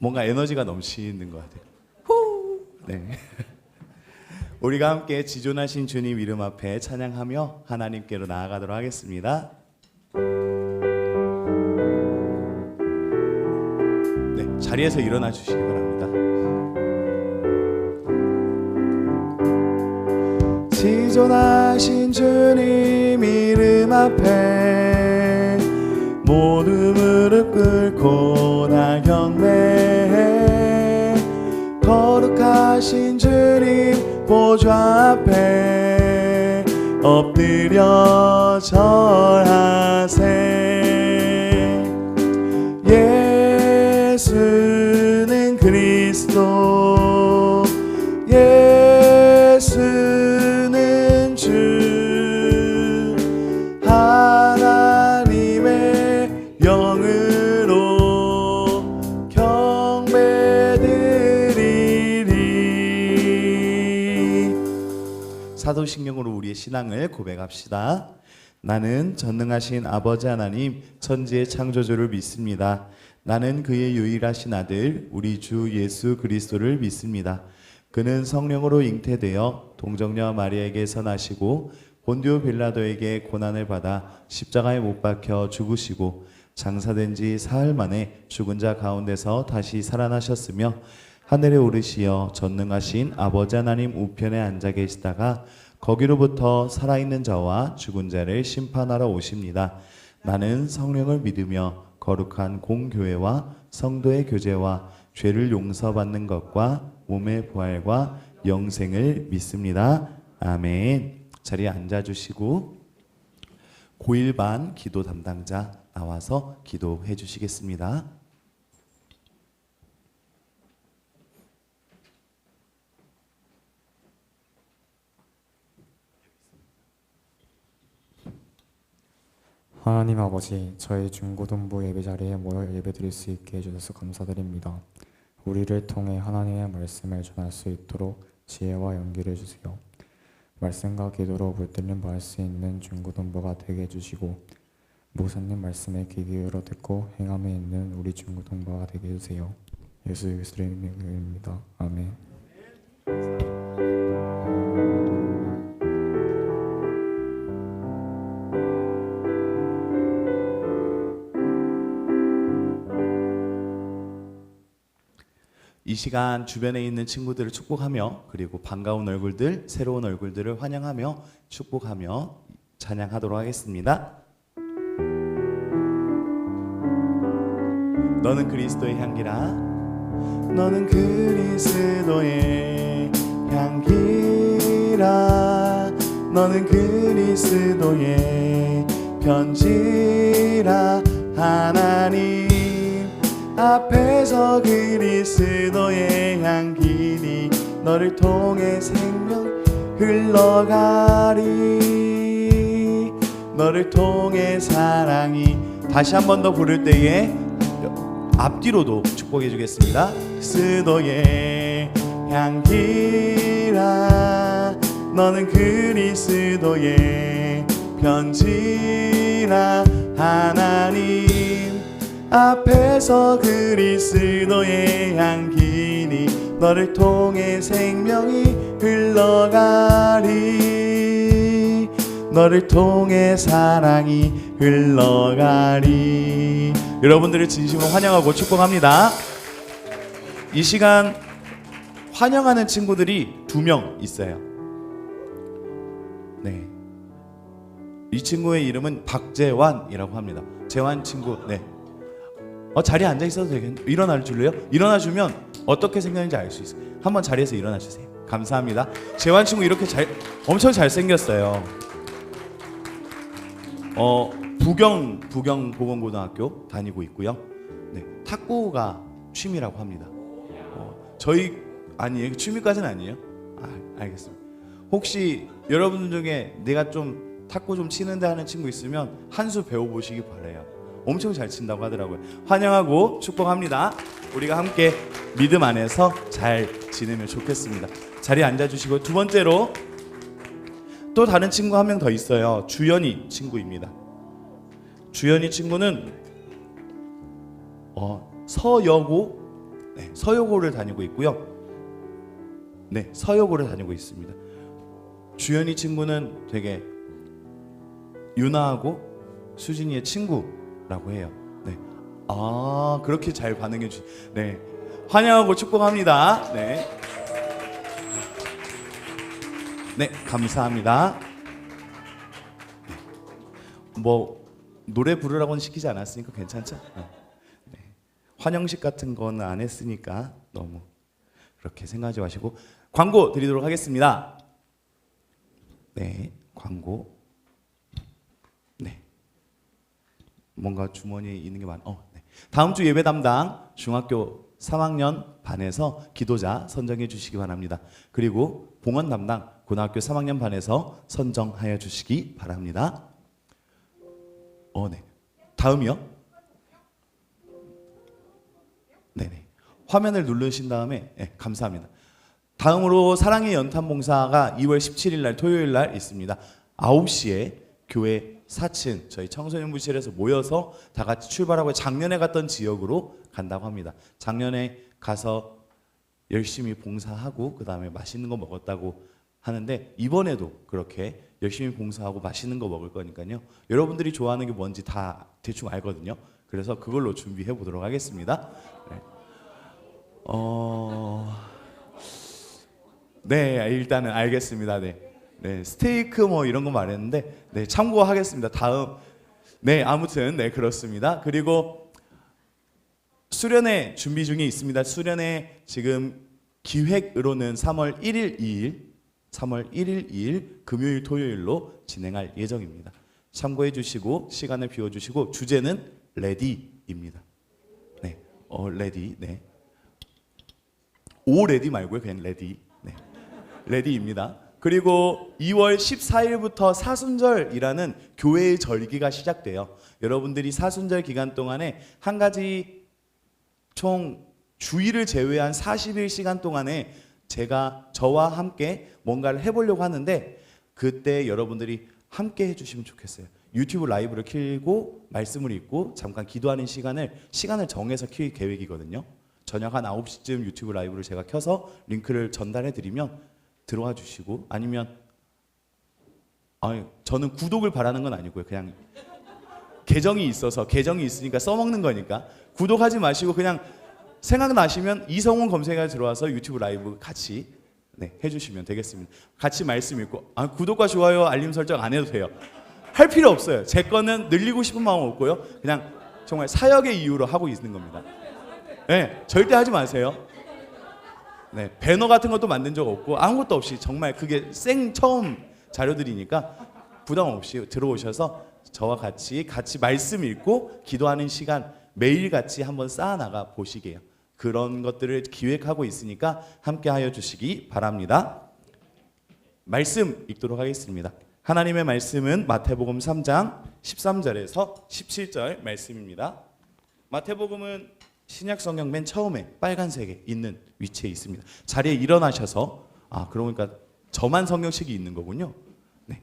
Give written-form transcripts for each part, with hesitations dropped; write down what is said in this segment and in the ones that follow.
뭔가 에너지가 넘치는 것 같아요. 후! 네. 우리가 함께 지존하신 주님 이름 앞에 찬양하며 하나님께로 나아가도록 하겠습니다. 네, 자리에서 일어나 주시기 바랍니다. 지존하신 주님 이름 앞에 모두 무릎 꿇고 나 경배해. 거룩하신 주님 보좌 앞에 엎드려 절하세. 예수는 그리스도, 예수는 주, 하나님의 영으로 경배드리리. 사도신경으로 우리의 신앙을 고백합시다. 나는 전능하신 아버지 하나님 천지의 창조주를 믿습니다. 나는 그의 유일하신 아들 우리 주 예수 그리스도를 믿습니다. 그는 성령으로 잉태되어 동정녀 마리아에게서 나시고 본디오 빌라도에게 고난을 받아 십자가에 못 박혀 죽으시고 장사된 지 사흘 만에 죽은 자 가운데서 다시 살아나셨으며 하늘에 오르시어 전능하신 아버지 하나님 우편에 앉아 계시다가 거기로부터 살아있는 자와 죽은 자를 심판하러 오십니다. 나는 성령을 믿으며 거룩한 공교회와 성도의 교제와 죄를 용서받는 것과 몸의 부활과 영생을 믿습니다. 아멘. 자리에 앉아주시고 고1반 기도 담당자 나와서 기도해 주시겠습니다. 하나님 아버지, 저희 중고등부 예배 자리에 모여 예배드릴 수 있게 해주셔서 감사드립니다. 우리를 통해 하나님의 말씀을 전할 수 있도록 지혜와 용기를 주세요. 말씀과 기도로 붙들림 받을 수 있는 중고등부가 되게 해주시고 목사님 말씀에 귀 기울여 듣고 행함에 있는 우리 중고등부가 되게 해주세요. 예수 그리스도의 이름입니다. 아멘. 이 시간 주변에 있는 친구들을 축복하며 그리고 반가운 얼굴들, 새로운 얼굴들을 환영하며 축복하며 찬양하도록 하겠습니다. 너는 그리스도의 향기라. 너는 그리스도의 향기라. 너는 그리스도의 편지라. 하나님 앞에서 그리스도의 향기니 너를 통해 생명 흘러가리. 너를 통해 사랑이. 다시 한 번 더 부를 때에 앞뒤로도 축복해 주겠습니다. 그리스도의 향기라. 너는 그리스도의 편지라. 하나님 앞에서 그리스도의 향기니 너를 통해 생명이 흘러가리. 너를 통해 사랑이 흘러가리. 여러분들을 진심으로 환영하고 축복합니다. 이 시간 환영하는 친구들이 2명 있어요. 네, 이 친구의 이름은 박재환이라고 합니다. 재환 친구, 네. 자리에 앉아 있어도 되겠네. 일어나 줄래요? 일어나 주면 어떻게 생겼는지 알 수 있어요. 한번 자리에서 일어나 주세요. 감사합니다. 재환 친구 이렇게 엄청 잘 생겼어요. 부경 보건고등학교 다니고 있고요. 네, 탁구가 취미라고 합니다. 저희 아니에요. 취미까지는 아니에요. 알겠습니다. 혹시 여러분 중에 내가 좀 탁구 좀 치는데 하는 친구 있으면 한 수 배워보시기 바래요. 엄청 잘 친다고 하더라고요. 환영하고 축복합니다. 우리가 함께 믿음 안에서 잘 지내면 좋겠습니다. 자리에 앉아주시고 두 번째로 또 다른 친구 한 명 더 있어요. 주연이 친구입니다. 주연이 친구는 서여고 네, 서여고를 다니고 있고요. 네, 서여고를 다니고 있습니다. 주연이 친구는 되게 유나하고 수진이의 친구라고 해요. 네, 아 그렇게 잘 반응해 주시. 네, 환영하고 축복합니다. 네, 네 감사합니다. 뭐 노래 부르라고는 시키지 않았으니까 괜찮죠? 네. 환영식 같은 거는 안 했으니까 너무 그렇게 생각하지 마시고 광고 드리도록 하겠습니다. 네, 광고. 네, 뭔가 주머니에 있는 게 많. 네. 다음 주 예배 담당 중학교 3학년 반에서 기도자 선정해 주시기 바랍니다. 그리고 봉헌 담당 고등학교 3학년 반에서 선정하여 주시기 바랍니다. 네. 다음이요? 네네. 화면을 누르신 다음에 네, 감사합니다. 다음으로 사랑의 연탄 봉사가 2월 17일 날 토요일 날 있습니다. 9시에 교회 4층 저희 청소년부실에서 모여서 다 같이 출발하고 작년에 갔던 지역으로 간다고 합니다. 작년에 가서 열심히 봉사하고 그 다음에 맛있는 거 먹었다고 하는데 이번에도 그렇게 열심히 봉사하고 맛있는 거 먹을 거니까요. 여러분들이 좋아하는 게 뭔지 다 대충 알거든요. 그래서 그걸로 준비해 보도록 하겠습니다. 네. 네, 일단은 알겠습니다. 네. 네, 스테이크 뭐 이런 거 말했는데 네, 참고하겠습니다. 다음. 네, 아무튼 네, 그렇습니다. 그리고 수련회 준비 중에 있습니다. 수련회 지금 기획으로는 3월 1일, 2일 금요일 토요일로 진행할 예정입니다. 참고해 주시고 시간을 비워 주시고 주제는 레디입니다. 네. 레디. 네. 오 레디 말고요. 그냥 레디. 네. 레디입니다. 그리고 2월 14일부터 사순절이라는 교회의 절기가 시작돼요. 여러분들이 사순절 기간 동안에 한 가지 총 주일을 제외한 40일 시간 동안에 저와 함께 뭔가를 해보려고 하는데 그때 여러분들이 함께 해주시면 좋겠어요. 유튜브 라이브를 켜고 말씀을 읽고 잠깐 기도하는 시간을 정해서 킬 계획이거든요. 저녁 한 9시쯤 유튜브 라이브를 제가 켜서 링크를 전달해 드리면 들어와 주시고 아니면 저는 구독을 바라는 건 아니고요. 그냥 계정이 있으니까 써먹는 거니까 구독하지 마시고 그냥 생각나시면 이성훈 검색해 들어와서 유튜브 라이브 같이 해주시면 되겠습니다. 같이 말씀 읽고 구독과 좋아요 알림 설정 안 해도 돼요. 할 필요 없어요. 제 거는 늘리고 싶은 마음 없고요. 그냥 정말 사역의 이유로 하고 있는 겁니다. 네, 절대 하지 마세요. 네, 배너 같은 것도 만든 적 없고 아무것도 없이 정말 그게 처음 자료들이니까 부담 없이 들어오셔서 저와 같이 말씀 읽고 기도하는 시간 매일 같이 한번 쌓아나가 보시게요. 그런 것들을 기획하고 있으니까 함께하여 주시기 바랍니다. 말씀 읽도록 하겠습니다. 하나님의 말씀은 마태복음 3장 13절에서 17절 말씀입니다. 마태복음은 신약 성경 맨 처음에 빨간색에 있는 위치에 있습니다. 자리에 일어나셔서 그러니까 저만 성경책이 있는 거군요. 네.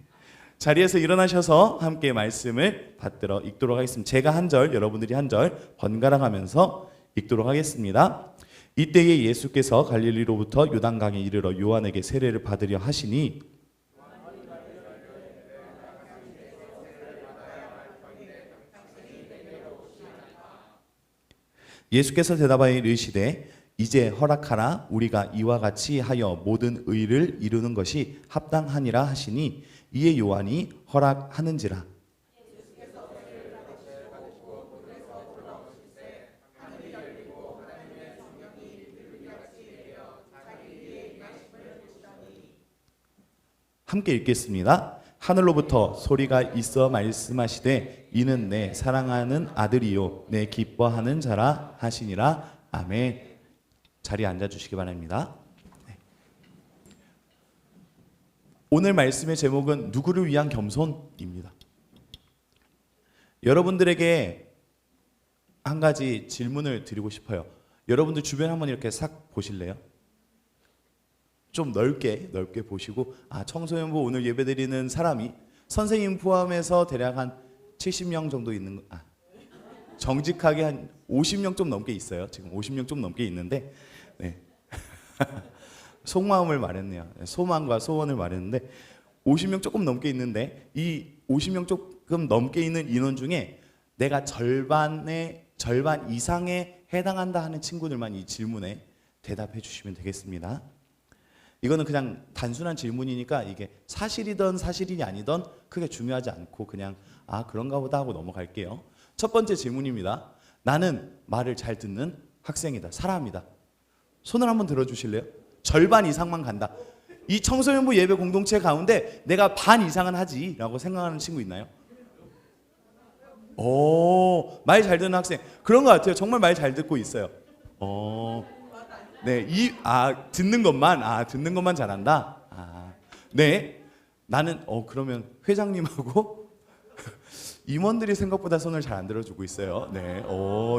자리에서 일어나셔서 함께 말씀을 받들어 읽도록 하겠습니다. 제가 한 절, 여러분들이 한 절 번갈아 가면서 읽도록 하겠습니다. 이때에 예수께서 갈릴리로부터 요단강에 이르러 요한에게 세례를 받으려 하시니 예수께서 대답하여 이르시되 이제 허락하라 우리가 이와 같이 하여 모든 의를 이루는 것이 합당하니라 하시니 이에 요한이 허락하는지라. 함께 읽겠습니다. 하늘로부터 소리가 있어 말씀하시되 이는 내 사랑하는 아들이요 내 기뻐하는 자라 하시니라. 아멘. 자리에 앉아주시기 바랍니다. 네. 오늘 말씀의 제목은 누구를 위한 겸손입니다. 여러분들에게 한 가지 질문을 드리고 싶어요. 여러분들 주변 한번 이렇게 싹 보실래요? 좀 넓게 보시고 청소년부 오늘 예배드리는 사람이 선생님 포함해서 대략 한 70명 정도 있는 정직하게 한 50명 좀 넘게 있어요. 지금 50명 좀 넘게 있는데, 네. 속마음을 말했네요. 소망과 소원을 말했는데 50명 조금 넘게 있는데 이 50명 조금 넘게 있는 인원 중에 내가 절반 이상에 해당한다 하는 친구들만 이 질문에 대답해 주시면 되겠습니다. 이거는 그냥 단순한 질문이니까 이게 사실이든 사실이 아니든 크게 중요하지 않고 그냥 아 그런가 보다 하고 넘어갈게요. 첫 번째 질문입니다. 나는 말을 잘 듣는 학생이다. 사람이다. 손을 한번 들어주실래요? 절반 이상만 간다. 이 청소년부 예배 공동체 가운데 내가 반 이상은 하지 라고 생각하는 친구 있나요? 오, 말 잘 듣는 학생. 그런 것 같아요. 정말 말 잘 듣고 있어요. 네, 듣는 것만 잘한다. 네, 나는 그러면 회장님하고 임원들이 생각보다 손을 잘 안 들어주고 있어요. 네,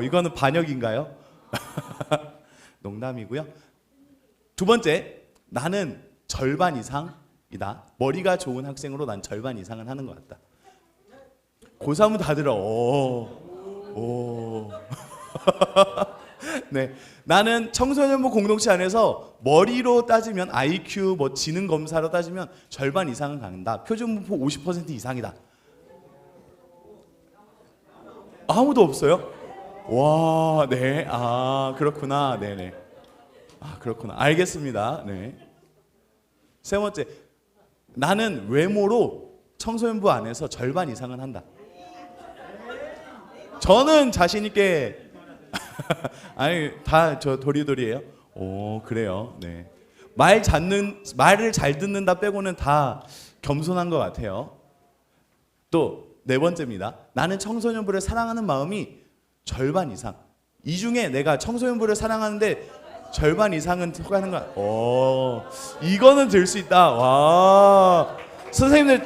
이거는 반역인가요? 농담이고요. 두 번째, 나는 절반 이상이다. 머리가 좋은 학생으로 난 절반 이상은 하는 것 같다. 고3은 다 들어. 네, 나는 청소년부 공동체 안에서 머리로 따지면 IQ, 뭐 지능 검사로 따지면 절반 이상은 간다. 표준분포 50% 이상이다. 아무도 없어요? 와, 네, 그렇구나, 네네. 그렇구나, 알겠습니다. 네. 세 번째, 나는 외모로 청소년부 안에서 절반 이상은 한다. 저는 자신 있게 아니 다 저 도리도리예요. 오 그래요. 네. 말을 잘 듣는다 빼고는 다 겸손한 것 같아요. 또 네 번째입니다. 나는 청소년부를 사랑하는 마음이 절반 이상. 이 중에 내가 청소년부를 사랑하는데 절반 이상은 하는 거야. 이거는 들 수 있다. 와 선생님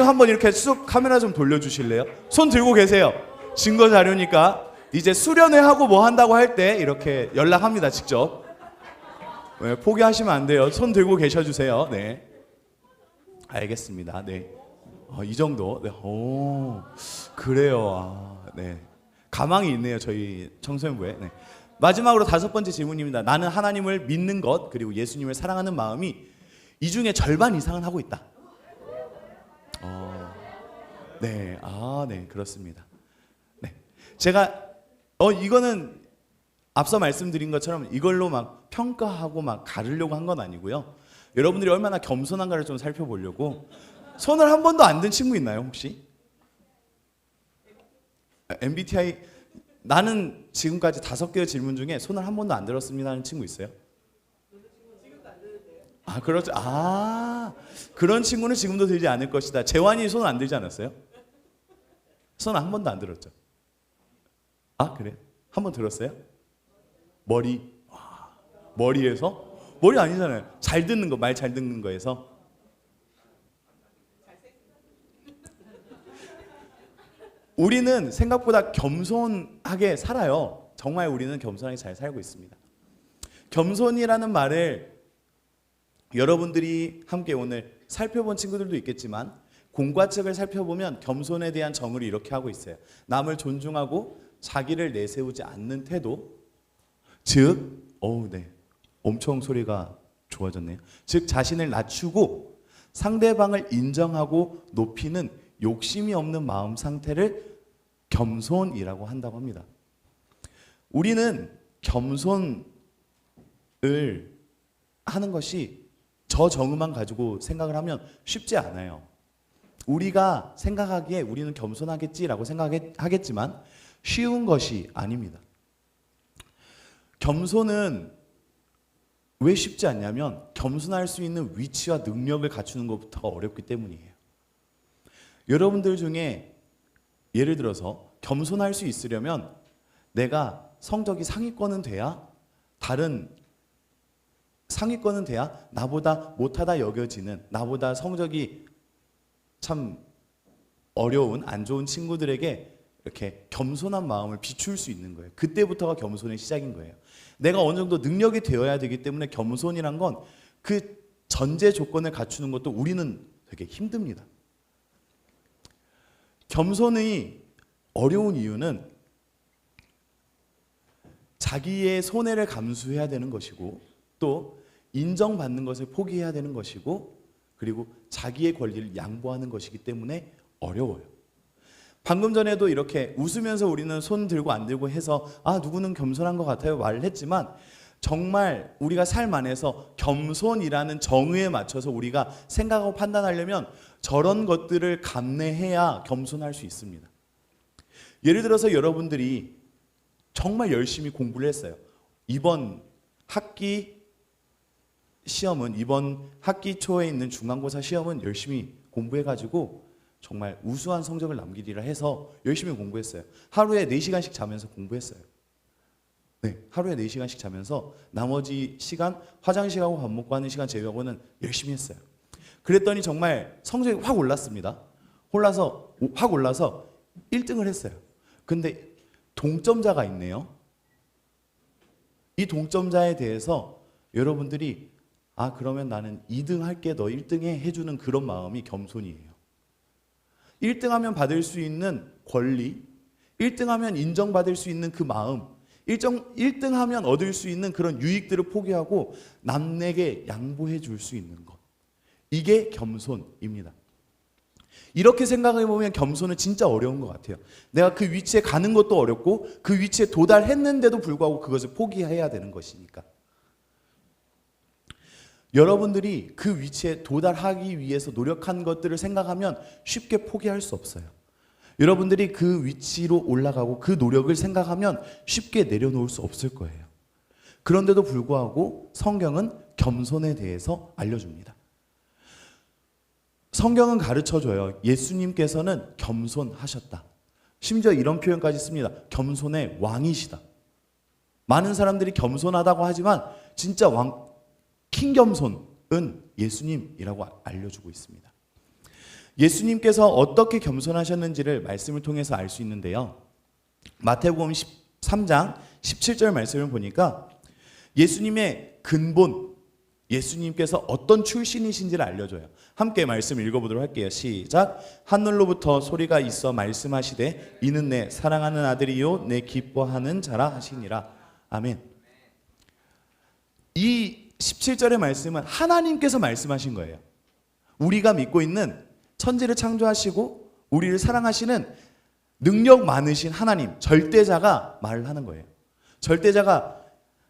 한번 이렇게 쑥 카메라 좀 돌려주실래요? 손 들고 계세요. 증거 자료니까 이제 수련회 하고 뭐 한다고 할 때 이렇게 연락합니다. 직접. 네, 포기하시면 안 돼요. 손 들고 계셔주세요. 네, 알겠습니다. 네, 이 정도. 네, 그래요. 네, 가망이 있네요. 저희 청소년부에. 네. 마지막으로 다섯 번째 질문입니다. 나는 하나님을 믿는 것 그리고 예수님을 사랑하는 마음이 이 중에 절반 이상은 하고 있다. 네, 네, 그렇습니다. 네, 제가 이거는 앞서 말씀드린 것처럼 이걸로 막 평가하고 막 가르려고 한 건 아니고요. 여러분들이 얼마나 겸손한가를 좀 살펴보려고. 손을 한 번도 안 든 친구 있나요, 혹시? MBTI 나는 지금까지 5개의 질문 중에 손을 한 번도 안 들었습니다 하는 친구 있어요? 그렇죠. 그런 친구는 지금도 들지 않을 것이다. 재환이 손을 안 들지 않았어요? 손 한 번도 안 들었죠. 그래? 한 번 들었어요? 머리에서? 머리 아니잖아요. 잘 듣는 거, 말 잘 듣는 거에서. 우리는 생각보다 겸손하게 살아요. 정말 우리는 겸손하게 잘 살고 있습니다. 겸손이라는 말을 여러분들이 함께 오늘 살펴본 친구들도 있겠지만 공과책을 살펴보면 겸손에 대한 정의를 이렇게 하고 있어요. 남을 존중하고 자기를 내세우지 않는 태도, 즉, 네, 엄청 소리가 좋아졌네요. 즉 자신을 낮추고 상대방을 인정하고 높이는 욕심이 없는 마음 상태를 겸손이라고 한다고 합니다. 우리는 겸손을 하는 것이 저 정의만 가지고 생각을 하면 쉽지 않아요. 우리가 생각하기에 우리는 겸손하겠지라고 생각하겠지만 쉬운 것이 아닙니다. 겸손은 왜 쉽지 않냐면 겸손할 수 있는 위치와 능력을 갖추는 것부터 어렵기 때문이에요. 여러분들 중에 예를 들어서 겸손할 수 있으려면 내가 성적이 상위권은 돼야 나보다 못하다 여겨지는, 나보다 성적이 참 어려운 안 좋은 친구들에게 이렇게 겸손한 마음을 비출 수 있는 거예요. 그때부터가 겸손의 시작인 거예요. 내가 어느 정도 능력이 되어야 되기 때문에 겸손이란 건 그 전제 조건을 갖추는 것도 우리는 되게 힘듭니다. 겸손이 어려운 이유는 자기의 손해를 감수해야 되는 것이고 또 인정받는 것을 포기해야 되는 것이고 그리고 자기의 권리를 양보하는 것이기 때문에 어려워요. 방금 전에도 이렇게 웃으면서 우리는 손 들고 안 들고 해서 누구는 겸손한 것 같아요 말을 했지만 정말 우리가 삶 안에서 겸손이라는 정의에 맞춰서 우리가 생각하고 판단하려면 저런 것들을 감내해야 겸손할 수 있습니다. 예를 들어서 여러분들이 정말 열심히 공부를 했어요. 이번 학기 초에 있는 중간고사 시험은 열심히 공부해가지고 정말 우수한 성적을 남기리라 해서 열심히 공부했어요. 하루에 4시간씩 자면서 공부했어요. 네, 하루에 4시간씩 자면서 나머지 시간 화장실 가고 밥 먹고 하는 시간 제외하고는 열심히 했어요. 그랬더니 정말 성적이 확 올랐습니다. 확 올라서 1등을 했어요. 근데 동점자가 있네요. 이 동점자에 대해서 여러분들이 그러면 나는 2등 할게 너 1등 해주는 그런 마음이 겸손이에요. 1등하면 받을 수 있는 권리, 1등하면 인정받을 수 있는 그 마음, 1등하면 얻을 수 있는 그런 유익들을 포기하고 남에게 양보해 줄 수 있는 것. 이게 겸손입니다. 이렇게 생각해 보면 겸손은 진짜 어려운 것 같아요. 내가 그 위치에 가는 것도 어렵고 그 위치에 도달했는데도 불구하고 그것을 포기해야 되는 것이니까. 여러분들이 그 위치에 도달하기 위해서 노력한 것들을 생각하면 쉽게 포기할 수 없어요. 여러분들이 그 위치로 올라가고 그 노력을 생각하면 쉽게 내려놓을 수 없을 거예요. 그런데도 불구하고 성경은 겸손에 대해서 알려줍니다. 성경은 가르쳐줘요. 예수님께서는 겸손하셨다. 심지어 이런 표현까지 씁니다. 겸손의 왕이시다. 많은 사람들이 겸손하다고 하지만 진짜 킹겸손은 예수님이라고 알려주고 있습니다. 예수님께서 어떻게 겸손하셨는지를 말씀을 통해서 알 수 있는데요. 마태복음 13장 17절 말씀을 보니까 예수님의 근본, 예수님께서 어떤 출신이신지를 알려줘요. 함께 말씀 읽어보도록 할게요. 시작. 하늘로부터 소리가 있어 말씀하시되 이는 내 사랑하는 아들이요 내 기뻐하는 자라 하시니라. 아멘. 이 17절의 말씀은 하나님께서 말씀하신 거예요. 우리가 믿고 있는 천지를 창조하시고 우리를 사랑하시는 능력 많으신 하나님, 절대자가 말을 하는 거예요. 절대자가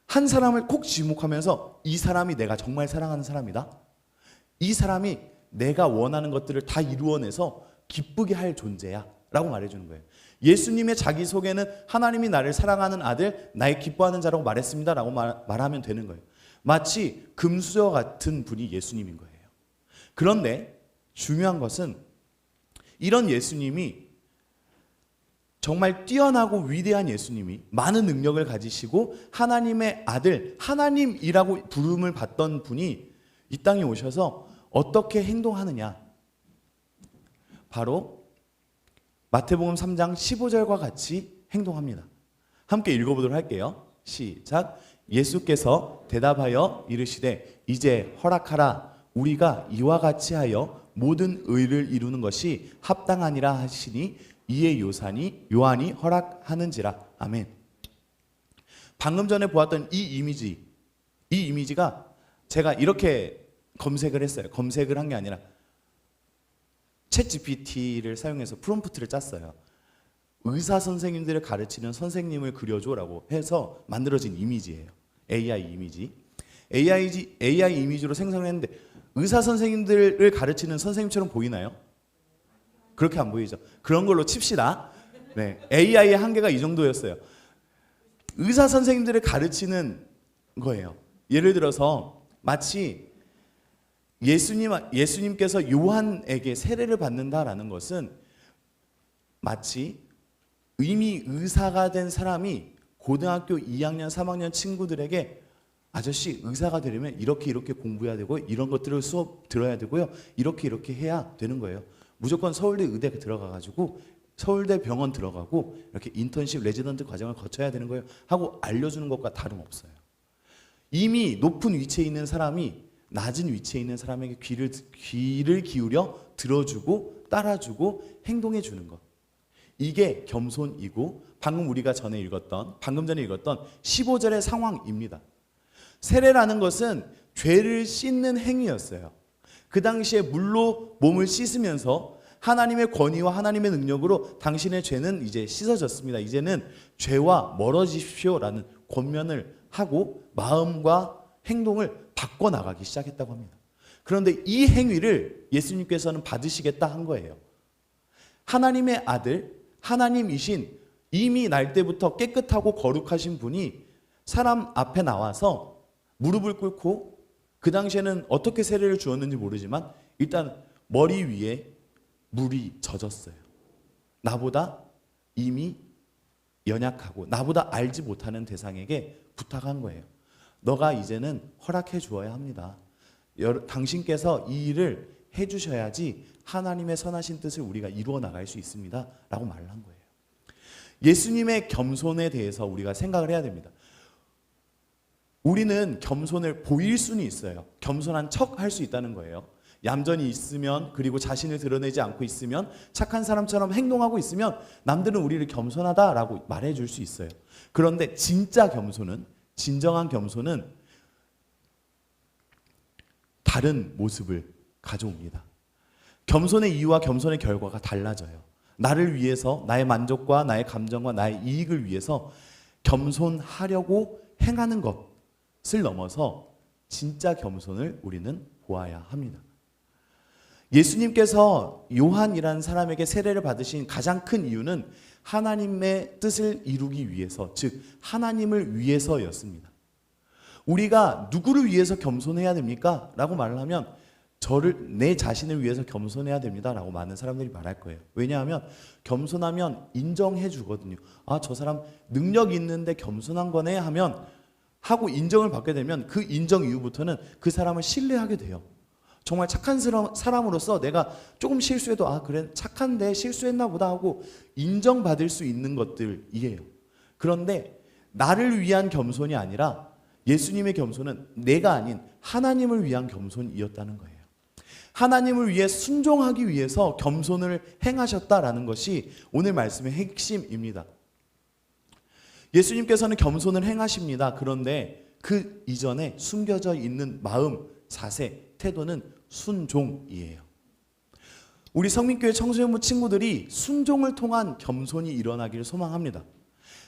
한 사람을 콕 지목하면서 이 사람이 내가 정말 사랑하는 사람이다. 이 사람이 내가 원하는 것들을 다 이루어내서 기쁘게 할 존재야 라고 말해주는 거예요. 예수님의 자기소개는 하나님이 나를 사랑하는 아들, 나의 기뻐하는 자라고 말했습니다 라고 말하면 되는 거예요. 마치 금수저와 같은 분이 예수님인 거예요. 그런데 중요한 것은 이런 예수님이 정말 뛰어나고 위대한 예수님이 많은 능력을 가지시고 하나님의 아들, 하나님이라고 부름을 받던 분이 이 땅에 오셔서 어떻게 행동하느냐. 바로 마태복음 3장 15절과 같이 행동합니다. 함께 읽어보도록 할게요. 시작. 예수께서 대답하여 이르시되 이제 허락하라. 우리가 이와 같이 하여 모든 의를 이루는 것이 합당하니라 하시니 이에 요한이 허락하는지라. 아멘. 방금 전에 보았던 이 이미지가 제가 이렇게 검색을 했어요. 검색을 한 게 아니라 챗 GPT를 사용해서 프롬프트를 짰어요. 의사 선생님들을 가르치는 선생님을 그려줘라고 해서 만들어진 이미지예요. AI 이미지. AI 이미지로 생성을 했는데 의사 선생님들을 가르치는 선생님처럼 보이나요? 그렇게 안 보이죠. 그런 걸로 칩시다. 네, AI의 한계가 이 정도였어요. 의사 선생님들을 가르치는 거예요. 예를 들어서 마치 예수님께서 요한에게 세례를 받는다라는 것은 마치 이미 의사가 된 사람이 고등학교 2학년, 3학년 친구들에게 아저씨 의사가 되려면 이렇게 공부해야 되고 이런 것들을 수업 들어야 되고요. 이렇게 해야 되는 거예요. 무조건 서울대 의대 들어가가지고 서울대 병원 들어가고 이렇게 인턴십 레지던트 과정을 거쳐야 되는 거예요 하고 알려주는 것과 다름없어요. 이미 높은 위치에 있는 사람이 낮은 위치에 있는 사람에게 귀를 기울여 들어주고 따라주고 행동해 주는 것. 이게 겸손이고 방금 전에 읽었던 15절의 상황입니다. 세례라는 것은 죄를 씻는 행위였어요. 그 당시에 물로 몸을 씻으면서 하나님의 권위와 하나님의 능력으로 당신의 죄는 이제 씻어졌습니다. 이제는 죄와 멀어지십시오라는 권면을 하고 마음과 행동을 바꿔나가기 시작했다고 합니다. 그런데 이 행위를 예수님께서는 받으시겠다 한 거예요. 하나님의 아들, 하나님이신 이미 날 때부터 깨끗하고 거룩하신 분이 사람 앞에 나와서 무릎을 꿇고 그 당시에는 어떻게 세례를 주었는지 모르지만 일단 머리 위에 물이 젖었어요. 나보다 이미 연약하고 나보다 알지 못하는 대상에게 부탁한 거예요. 너가 이제는 허락해 주어야 합니다. 당신께서 이 일을 해주셔야지 하나님의 선하신 뜻을 우리가 이루어 나갈 수 있습니다. 라고 말을 한 거예요. 예수님의 겸손에 대해서 우리가 생각을 해야 됩니다. 우리는 겸손을 보일 수는 있어요. 겸손한 척 할 수 있다는 거예요. 얌전히 있으면, 그리고 자신을 드러내지 않고 있으면, 착한 사람처럼 행동하고 있으면 남들은 우리를 겸손하다라고 말해줄 수 있어요. 그런데 진짜 겸손은, 진정한 겸손은 다른 모습을 가져옵니다. 겸손의 이유와 겸손의 결과가 달라져요. 나를 위해서, 나의 만족과 나의 감정과 나의 이익을 위해서 겸손하려고 행하는 것을 넘어서 진짜 겸손을 우리는 보아야 합니다. 예수님께서 요한이라는 사람에게 세례를 받으신 가장 큰 이유는 하나님의 뜻을 이루기 위해서, 즉 하나님을 위해서였습니다. 우리가 누구를 위해서 겸손해야 됩니까? 라고 말을 하면 내 자신을 위해서 겸손해야 됩니다 라고 많은 사람들이 말할 거예요. 왜냐하면 겸손하면 인정해 주거든요. 아, 저 사람 능력 있는데 겸손한 거네 하고 인정을 받게 되면 그 인정 이후부터는 그 사람을 신뢰하게 돼요. 정말 착한 사람으로서 내가 조금 실수해도 아 그래 착한데 실수했나 보다 하고 인정받을 수 있는 것들이에요. 그런데 나를 위한 겸손이 아니라 예수님의 겸손은 내가 아닌 하나님을 위한 겸손이었다는 거예요. 하나님을 위해 순종하기 위해서 겸손을 행하셨다라는 것이 오늘 말씀의 핵심입니다. 예수님께서는 겸손을 행하십니다. 그런데 그 이전에 숨겨져 있는 마음, 자세, 태도는 순종이에요. 우리 성민교회 청소년부 친구들이 순종을 통한 겸손이 일어나기를 소망합니다.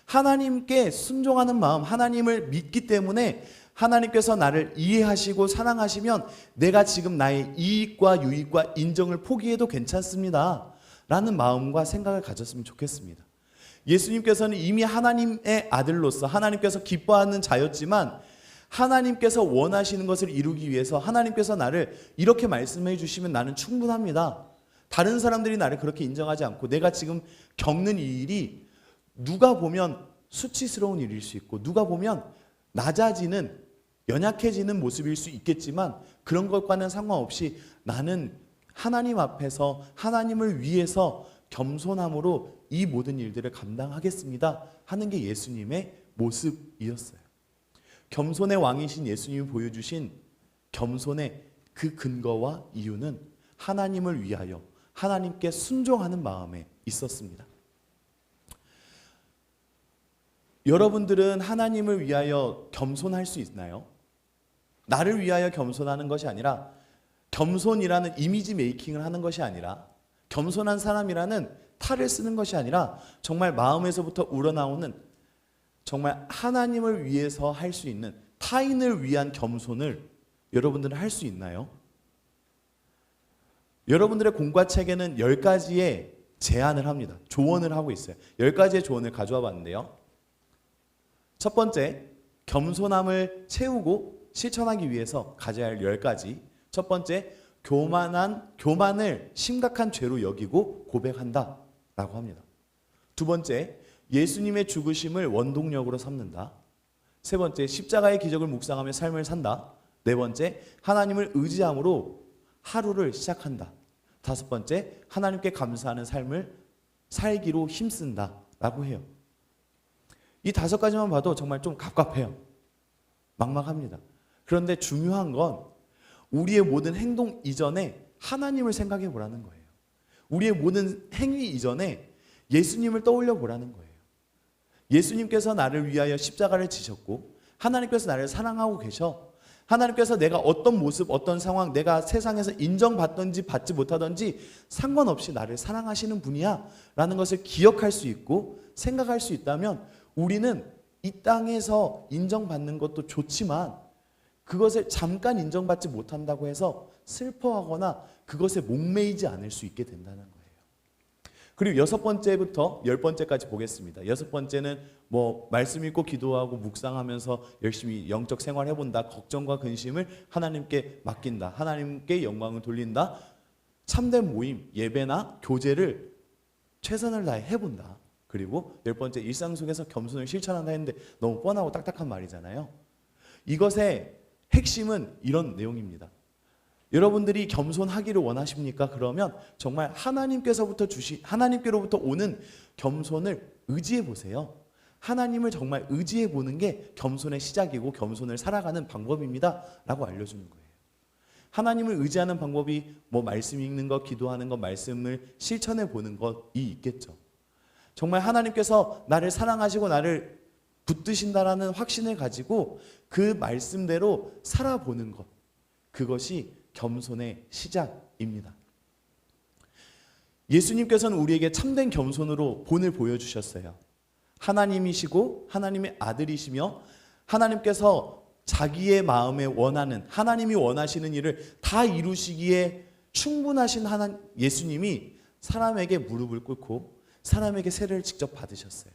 하나님께 순종하는 마음, 하나님을 믿기 때문에 하나님께서 나를 이해하시고 사랑하시면 내가 지금 나의 이익과 유익과 인정을 포기해도 괜찮습니다 라는 마음과 생각을 가졌으면 좋겠습니다. 예수님께서는 이미 하나님의 아들로서 하나님께서 기뻐하는 자였지만 하나님께서 원하시는 것을 이루기 위해서 하나님께서 나를 이렇게 말씀해 주시면 나는 충분합니다. 다른 사람들이 나를 그렇게 인정하지 않고 내가 지금 겪는 이 일이 누가 보면 수치스러운 일일 수 있고 누가 보면 낮아지는 연약해지는 모습일 수 있겠지만 그런 것과는 상관없이 나는 하나님 앞에서 하나님을 위해서 겸손함으로 이 모든 일들을 감당하겠습니다 하는 게 예수님의 모습이었어요. 겸손의 왕이신 예수님이 보여주신 겸손의 그 근거와 이유는 하나님을 위하여 하나님께 순종하는 마음에 있었습니다. 여러분들은 하나님을 위하여 겸손할 수 있나요? 나를 위하여 겸손하는 것이 아니라 겸손이라는 이미지 메이킹을 하는 것이 아니라 겸손한 사람이라는 탈을 쓰는 것이 아니라 정말 마음에서부터 우러나오는 정말 하나님을 위해서 할 수 있는 타인을 위한 겸손을 여러분들은 할 수 있나요? 여러분들의 공과책에는 10가지의 제안을 합니다. 조언을 하고 있어요. 10가지의 조언을 가져와 봤는데요. 첫 번째, 겸손함을 채우고 실천하기 위해서 가져야 할 10가지. 첫 번째, 교만을 심각한 죄로 여기고 고백한다 라고 합니다. 두 번째, 예수님의 죽으심을 원동력으로 삼는다. 세 번째, 십자가의 기적을 묵상하며 삶을 산다. 네 번째, 하나님을 의지함으로 하루를 시작한다. 다섯 번째, 하나님께 감사하는 삶을 살기로 힘쓴다 라고 해요. 이 5가지만 봐도 정말 좀 갑갑해요. 막막합니다. 그런데 중요한 건 우리의 모든 행동 이전에 하나님을 생각해 보라는 거예요. 우리의 모든 행위 이전에 예수님을 떠올려 보라는 거예요. 예수님께서 나를 위하여 십자가를 지셨고 하나님께서 나를 사랑하고 계셔. 하나님께서 내가 어떤 모습, 어떤 상황, 내가 세상에서 인정받든지 받지 못하든지 상관없이 나를 사랑하시는 분이야 라는 것을 기억할 수 있고 생각할 수 있다면 우리는 이 땅에서 인정받는 것도 좋지만 그것을 잠깐 인정받지 못한다고 해서 슬퍼하거나 그것에 목매이지 않을 수 있게 된다는 거예요. 그리고 6번째부터 10번째까지 보겠습니다. 6번째는 말씀 읽고 기도하고 묵상하면서 열심히 영적 생활 해본다. 걱정과 근심을 하나님께 맡긴다. 하나님께 영광을 돌린다. 참된 모임, 예배나 교제를 최선을 다해 해본다. 그리고 10번째 일상 속에서 겸손을 실천한다 했는데 너무 뻔하고 딱딱한 말이잖아요. 이것의 핵심은 이런 내용입니다. 여러분들이 겸손하기를 원하십니까? 그러면 정말 하나님께로부터 오는 겸손을 의지해 보세요. 하나님을 정말 의지해 보는 게 겸손의 시작이고 겸손을 살아가는 방법입니다 라고 알려주는 거예요. 하나님을 의지하는 방법이 말씀 읽는 것, 기도하는 것, 말씀을 실천해 보는 것이 있겠죠. 정말 하나님께서 나를 사랑하시고 나를 붙드신다라는 확신을 가지고 그 말씀대로 살아보는 것, 그것이 겸손의 시작입니다. 예수님께서는 우리에게 참된 겸손으로 본을 보여주셨어요. 하나님이시고 하나님의 아들이시며 하나님께서 자기의 마음에 원하는, 하나님이 원하시는 일을 다 이루시기에 충분하신 예수님이 사람에게 무릎을 꿇고 사람에게 세례를 직접 받으셨어요.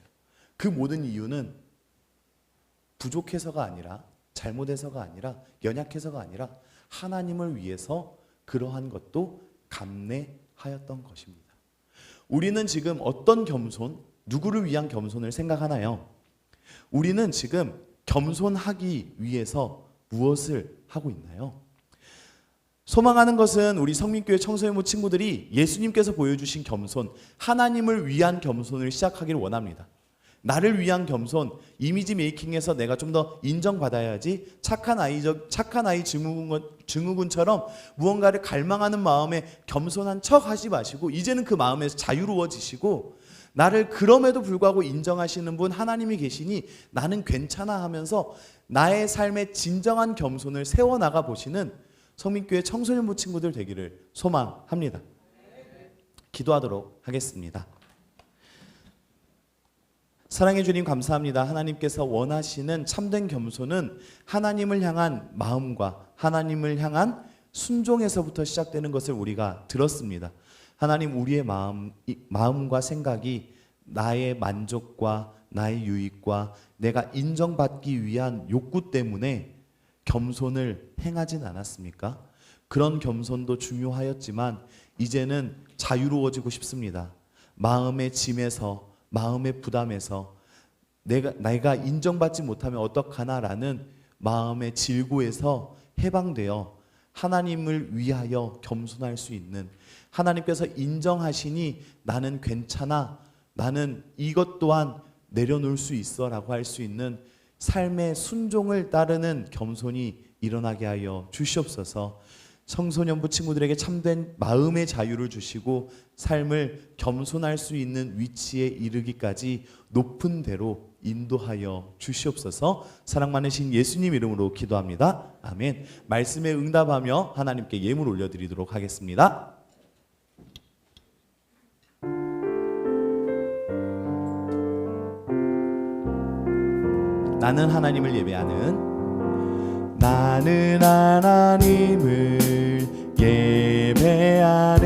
그 모든 이유는 부족해서가 아니라, 잘못해서가 아니라, 연약해서가 아니라 하나님을 위해서 그러한 것도 감내하였던 것입니다. 우리는 지금 어떤 겸손, 누구를 위한 겸손을 생각하나요? 우리는 지금 겸손하기 위해서 무엇을 하고 있나요? 소망하는 것은 우리 성민교회 청소년부 친구들이 예수님께서 보여주신 겸손, 하나님을 위한 겸손을 시작하기를 원합니다. 나를 위한 겸손, 이미지 메이킹에서 내가 좀 더 인정받아야지 착한 아이 증후군처럼 무언가를 갈망하는 마음에 겸손한 척 하지 마시고 이제는 그 마음에서 자유로워지시고 나를 그럼에도 불구하고 인정하시는 분 하나님이 계시니 나는 괜찮아 하면서 나의 삶의 진정한 겸손을 세워나가 보시는 성민교회 청소년부 친구들 되기를 소망합니다. 기도하도록 하겠습니다. 사랑해 주님 감사합니다. 하나님께서 원하시는 참된 겸손은 하나님을 향한 마음과 하나님을 향한 순종에서부터 시작되는 것을 우리가 들었습니다. 하나님, 우리의 마음과 생각이 나의 만족과 나의 유익과 내가 인정받기 위한 욕구 때문에 겸손을 행하진 않았습니까? 그런 겸손도 중요하였지만 이제는 자유로워지고 싶습니다. 마음의 짐에서, 마음의 부담에서 내가 인정받지 못하면 어떡하나라는 마음의 질고에서 해방되어 하나님을 위하여 겸손할 수 있는, 하나님께서 인정하시니 나는 괜찮아, 나는 이것 또한 내려놓을 수 있어 라고 할 수 있는 삶의 순종을 따르는 겸손이 일어나게 하여 주시옵소서. 청소년부 친구들에게 참된 마음의 자유를 주시고 삶을 겸손할 수 있는 위치에 이르기까지 높은 데로 인도하여 주시옵소서. 사랑 많으신 예수님 이름으로 기도합니다. 아멘. 말씀에 응답하며 하나님께 예물 올려드리도록 하겠습니다. 나는 하나님을 예배하는, 나는 하나님을 예배하는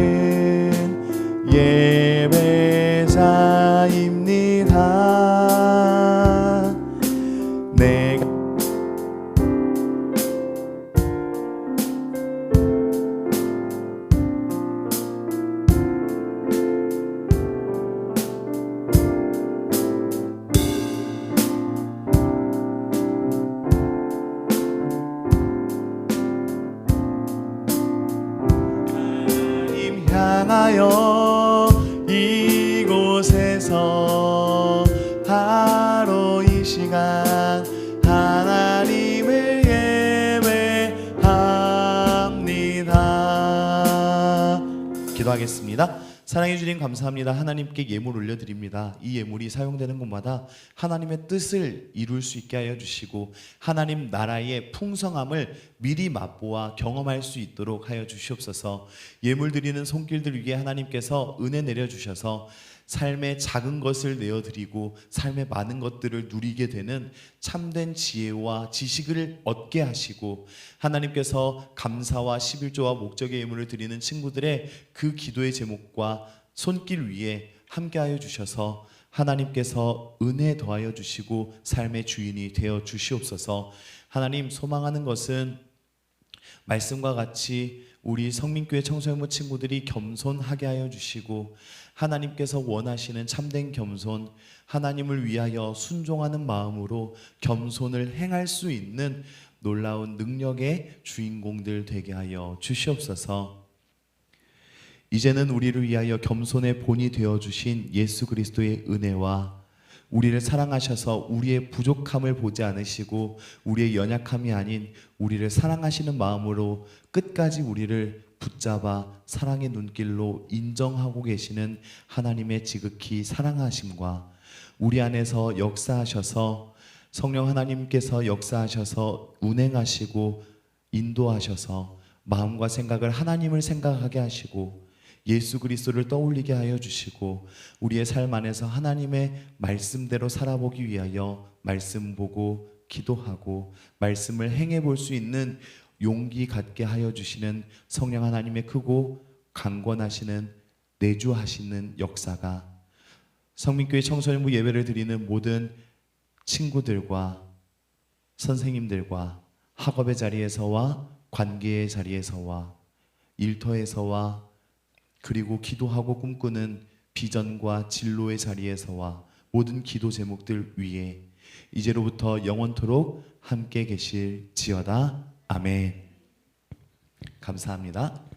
예배자입니다. 내가 향하여 이곳에서 바로 이 시간 하나님을 예배합니다. 기도하겠습니다. 사랑해 주님 감사합니다. 하나님께 예물 올려드립니다. 이 예물이 사용되는 곳마다 하나님의 뜻을 이룰 수 있게 하여 주시고 하나님 나라의 풍성함을 미리 맛보아 경험할 수 있도록 하여 주시옵소서. 예물 드리는 손길들 위에 하나님께서 은혜 내려주셔서 삶의 작은 것을 내어드리고 삶의 많은 것들을 누리게 되는 참된 지혜와 지식을 얻게 하시고 하나님께서 감사와 11조와 목적의 예물을 드리는 친구들의 그 기도의 제목과 손길 위에 함께하여 주셔서 하나님께서 은혜 더하여 주시고 삶의 주인이 되어 주시옵소서. 하나님, 소망하는 것은 말씀과 같이 우리 성민교회 청소년부 친구들이 겸손하게 하여 주시고 하나님께서 원하시는 참된 겸손, 하나님을 위하여 순종하는 마음으로 겸손을 행할 수 있는 놀라운 능력의 주인공들 되게 하여 주시옵소서. 이제는 우리를 위하여 겸손의 본이 되어 주신 예수 그리스도의 은혜와 우리를 사랑하셔서 우리의 부족함을 보지 않으시고 우리의 연약함이 아닌 우리를 사랑하시는 마음으로 끝까지 우리를 붙잡아 사랑의 눈길로 인정하고 계시는 하나님의 지극히 사랑하심과 우리 안에서 역사하셔서 성령 하나님께서 역사하셔서 운행하시고 인도하셔서 마음과 생각을 하나님을 생각하게 하시고 예수 그리스도를 떠올리게 하여 주시고 우리의 삶 안에서 하나님의 말씀대로 살아보기 위하여 말씀 보고 기도하고 말씀을 행해 볼 수 있는 용기 갖게 하여 주시는 성령 하나님의 크고 강권하시는 내주하시는 역사가 성민교회 청소년부 예배를 드리는 모든 친구들과 선생님들과 학업의 자리에서와 관계의 자리에서와 일터에서와 그리고 기도하고 꿈꾸는 비전과 진로의 자리에서와 모든 기도 제목들 위에 이제로부터 영원토록 함께 계실지어다. 아멘. 감사합니다.